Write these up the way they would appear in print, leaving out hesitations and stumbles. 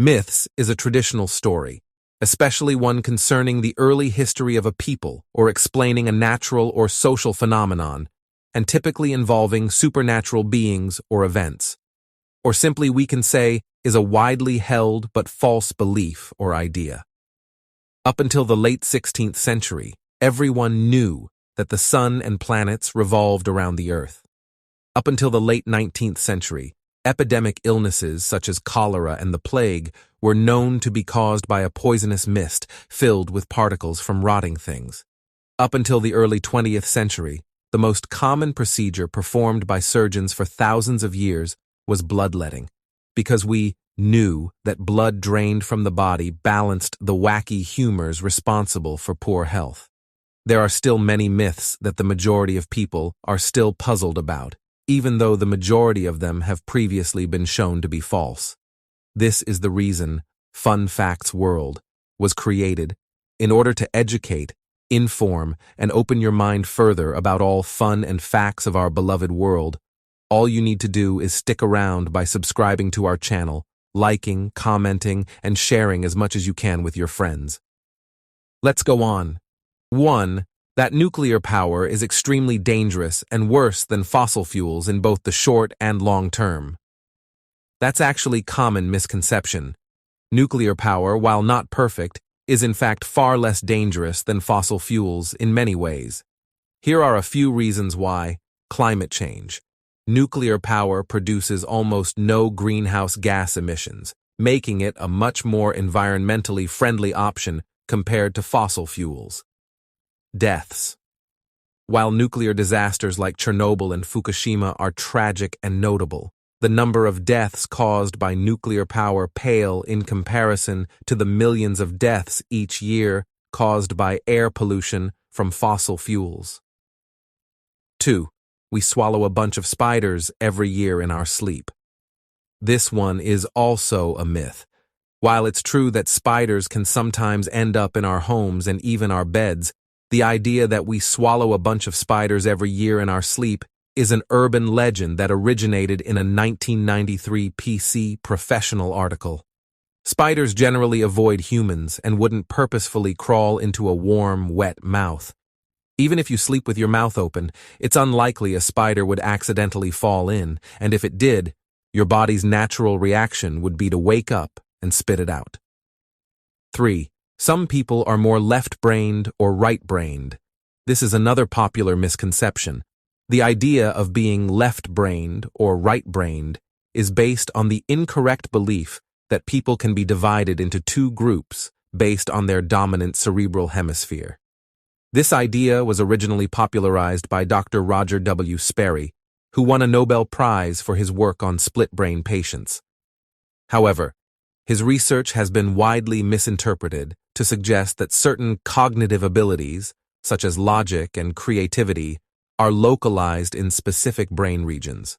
Myths is a traditional story, especially one concerning the early history of a people or explaining a natural or social phenomenon, and typically involving supernatural beings or events. Or simply we can say is a widely held but false belief or idea. Up until the late 16th century, everyone knew that the sun and planets revolved around the earth. Up until the late 19th century, epidemic illnesses such as cholera and the plague were known to be caused by a poisonous mist filled with particles from rotting things. Up until the early 20th century, the most common procedure performed by surgeons for thousands of years was bloodletting, because we knew that blood drained from the body balanced the wacky humors responsible for poor health. There are still many myths that the majority of people are still puzzled about, even though the majority of them have previously been shown to be false. This is the reason Fun Facts World was created, in order to educate, inform, and open your mind further about all fun and facts of our beloved world. All you need to do is stick around by subscribing to our channel, liking, commenting, and sharing as much as you can with your friends. Let's go on. 1. That nuclear power is extremely dangerous and worse than fossil fuels in both the short and long term. That's actually common misconception. Nuclear power, while not perfect, is in fact far less dangerous than fossil fuels in many ways. Here are a few reasons why. Climate change. Nuclear power produces almost no greenhouse gas emissions, making it a much more environmentally friendly option compared to fossil fuels. Deaths. While nuclear disasters like Chernobyl and Fukushima are tragic and notable, the number of deaths caused by nuclear power pale in comparison to the millions of deaths each year caused by air pollution from fossil fuels. 2. We swallow a bunch of spiders every year in our sleep. This one is also a myth. While it's true that spiders can sometimes end up in our homes and even our beds, the idea that we swallow a bunch of spiders every year in our sleep is an urban legend that originated in a 1993 PC Professional article. Spiders generally avoid humans and wouldn't purposefully crawl into a warm, wet mouth. Even if you sleep with your mouth open, it's unlikely a spider would accidentally fall in, and if it did, your body's natural reaction would be to wake up and spit it out. 3. Some people are more left-brained or right-brained. This is another popular misconception. The idea of being left-brained or right-brained is based on the incorrect belief that people can be divided into two groups based on their dominant cerebral hemisphere. This idea was originally popularized by Dr. Roger W. Sperry, who won a Nobel Prize for his work on split-brain patients. However, his research has been widely misinterpreted to suggest that certain cognitive abilities, such as logic and creativity, are localized in specific brain regions.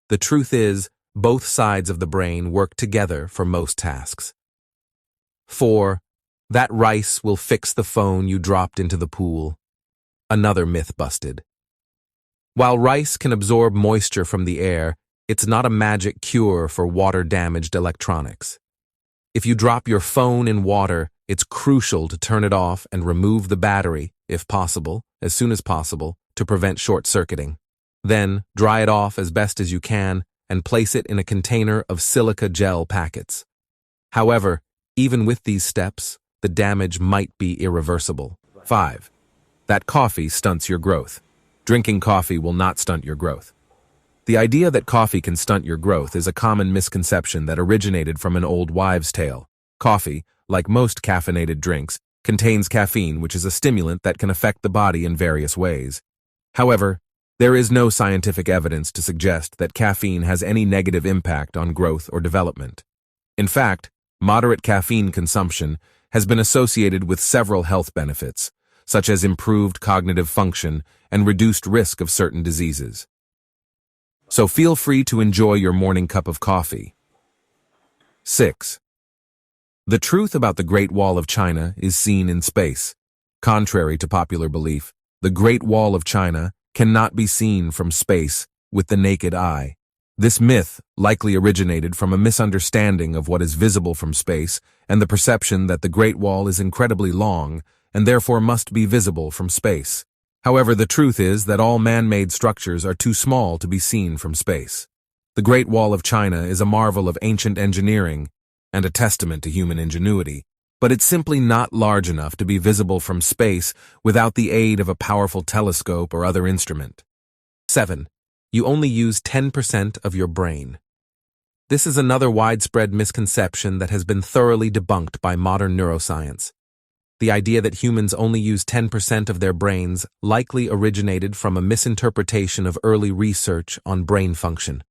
The truth is, both sides of the brain work together for most tasks. 4. That rice will fix the phone you dropped into the pool. Another myth busted. While rice can absorb moisture from the air, it's not a magic cure for water-damaged electronics. If you drop your phone in water, it's crucial to turn it off and remove the battery, if possible, as soon as possible, to prevent short-circuiting. Then, dry it off as best as you can and place it in a container of silica gel packets. However, even with these steps, the damage might be irreversible. 5. That coffee stunts your growth. Drinking coffee will not stunt your growth. The idea that coffee can stunt your growth is a common misconception that originated from an old wives' tale. Coffee, like most caffeinated drinks, contains caffeine, which is a stimulant that can affect the body in various ways. However, there is no scientific evidence to suggest that caffeine has any negative impact on growth or development. In fact, moderate caffeine consumption has been associated with several health benefits, such as improved cognitive function and reduced risk of certain diseases. So feel free to enjoy your morning cup of coffee. 6. The truth about the Great Wall of China is seen in space. Contrary to popular belief, the Great Wall of China cannot be seen from space with the naked eye. This myth likely originated from a misunderstanding of what is visible from space and the perception that the Great Wall is incredibly long and therefore must be visible from space. However, the truth is that all man-made structures are too small to be seen from space. The Great Wall of China is a marvel of ancient engineering and a testament to human ingenuity, but it's simply not large enough to be visible from space without the aid of a powerful telescope or other instrument. 7. You only use 10% of your brain. This is another widespread misconception that has been thoroughly debunked by modern neuroscience. The idea that humans only use 10% of their brains likely originated from a misinterpretation of early research on brain function.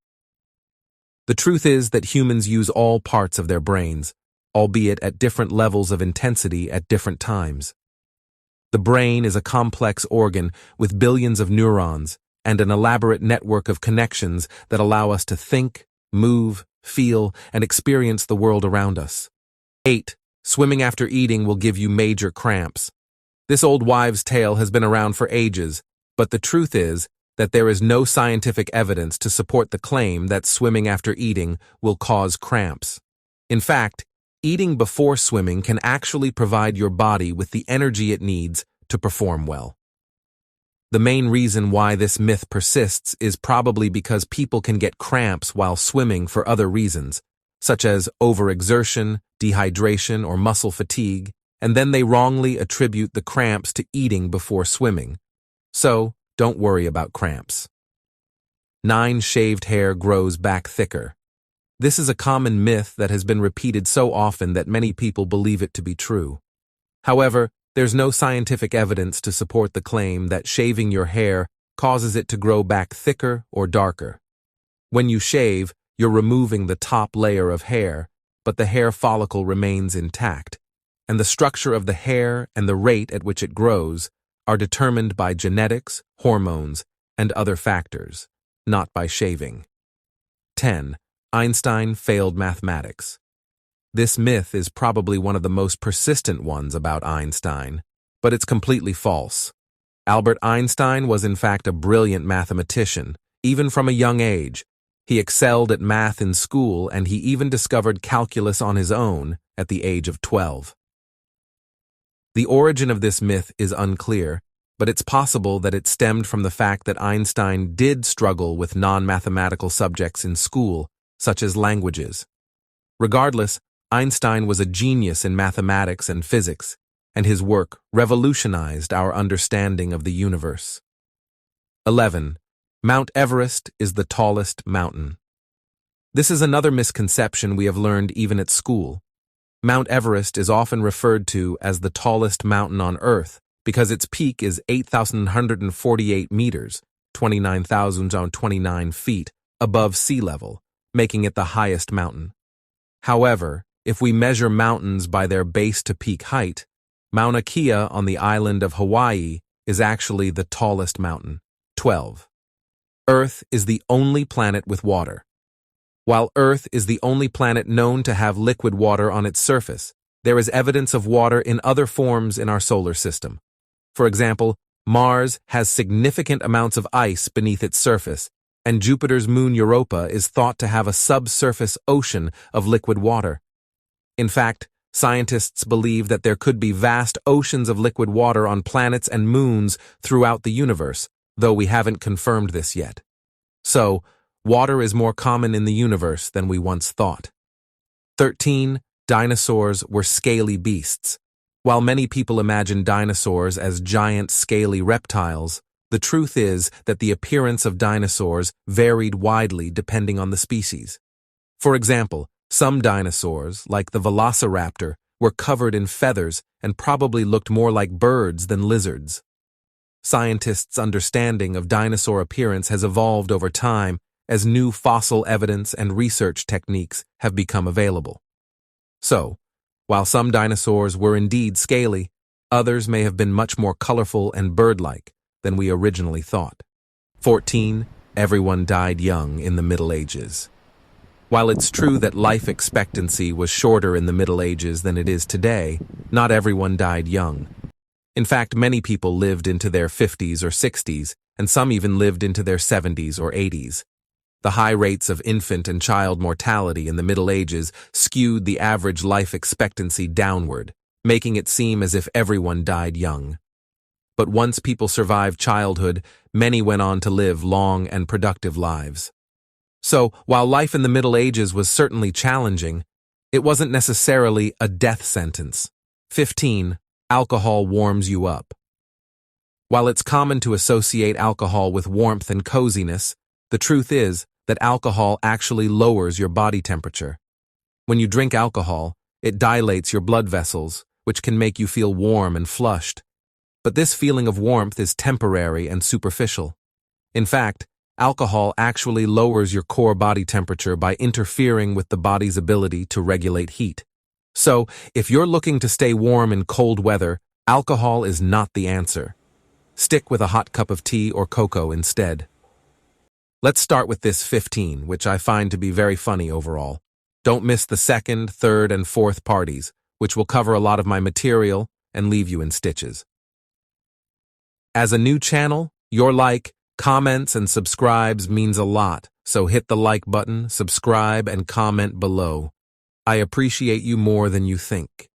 The truth is that humans use all parts of their brains, albeit at different levels of intensity at different times. The brain is a complex organ with billions of neurons and an elaborate network of connections that allow us to think, move, feel, and experience the world around us. 8. Swimming after eating will give you major cramps. This old wives' tale has been around for ages, but the truth is that there is no scientific evidence to support the claim that swimming after eating will cause cramps. In fact, eating before swimming can actually provide your body with the energy it needs to perform well. The main reason why this myth persists is probably because people can get cramps while swimming for other reasons, such as overexertion, dehydration, or muscle fatigue, and then they wrongly attribute the cramps to eating before swimming. So, don't worry about cramps. 9. Shaved hair grows back thicker. This is a common myth that has been repeated so often that many people believe it to be true. However, there's no scientific evidence to support the claim that shaving your hair causes it to grow back thicker or darker. When you shave, you're removing the top layer of hair, but the hair follicle remains intact, and the structure of the hair and the rate at which it grows are determined by genetics, hormones, and other factors, not by shaving. 10. Einstein failed mathematics. This myth is probably one of the most persistent ones about Einstein, but it's completely false. Albert Einstein was in fact a brilliant mathematician, even from a young age. He excelled at math in school, and he even discovered calculus on his own at the age of 12. The origin of this myth is unclear, but it's possible that it stemmed from the fact that Einstein did struggle with non-mathematical subjects in school, such as languages. Regardless, Einstein was a genius in mathematics and physics, and his work revolutionized our understanding of the universe. 11. Mount Everest is the tallest mountain. This is another misconception we have learned even at school. Mount Everest is often referred to as the tallest mountain on Earth because its peak is 8,148 meters, 29,029 feet, above sea level, making it the highest mountain. However, if we measure mountains by their base-to-peak height, Mauna Kea on the island of Hawaii is actually the tallest mountain. 12. Earth is the only planet with water. While Earth is the only planet known to have liquid water on its surface, there is evidence of water in other forms in our solar system. For example, Mars has significant amounts of ice beneath its surface, and Jupiter's moon Europa is thought to have a subsurface ocean of liquid water. In fact, scientists believe that there could be vast oceans of liquid water on planets and moons throughout the universe, though we haven't confirmed this yet. So, water is more common in the universe than we once thought. 13. Dinosaurs were scaly beasts. While many people imagine dinosaurs as giant scaly reptiles, the truth is that the appearance of dinosaurs varied widely depending on the species. For example, some dinosaurs, like the velociraptor, were covered in feathers and probably looked more like birds than lizards. Scientists' understanding of dinosaur appearance has evolved over time as new fossil evidence and research techniques have become available. So, while some dinosaurs were indeed scaly, others may have been much more colorful and bird-like than we originally thought. 14. Everyone died young in the Middle Ages. While it's true that life expectancy was shorter in the Middle Ages than it is today, not everyone died young. In fact, many people lived into their 50s or 60s, and some even lived into their 70s or 80s. The high rates of infant and child mortality in the Middle Ages skewed the average life expectancy downward, making it seem as if everyone died young. But once people survived childhood, many went on to live long and productive lives. So, while life in the Middle Ages was certainly challenging, it wasn't necessarily a death sentence. 15. Alcohol warms you up. While it's common to associate alcohol with warmth and coziness, the truth is that alcohol actually lowers your body temperature. When you drink alcohol, it dilates your blood vessels, which can make you feel warm and flushed. But this feeling of warmth is temporary and superficial. In fact, alcohol actually lowers your core body temperature by interfering with the body's ability to regulate heat. So, if you're looking to stay warm in cold weather, alcohol is not the answer. Stick with a hot cup of tea or cocoa instead. Let's start with this 15, which I find to be very funny overall. Don't miss the second, third, and fourth parties, which will cover a lot of my material and leave you in stitches. As a new channel, your like, comments, and subscribes means a lot, so hit the like button, subscribe, and comment below. I appreciate you more than you think.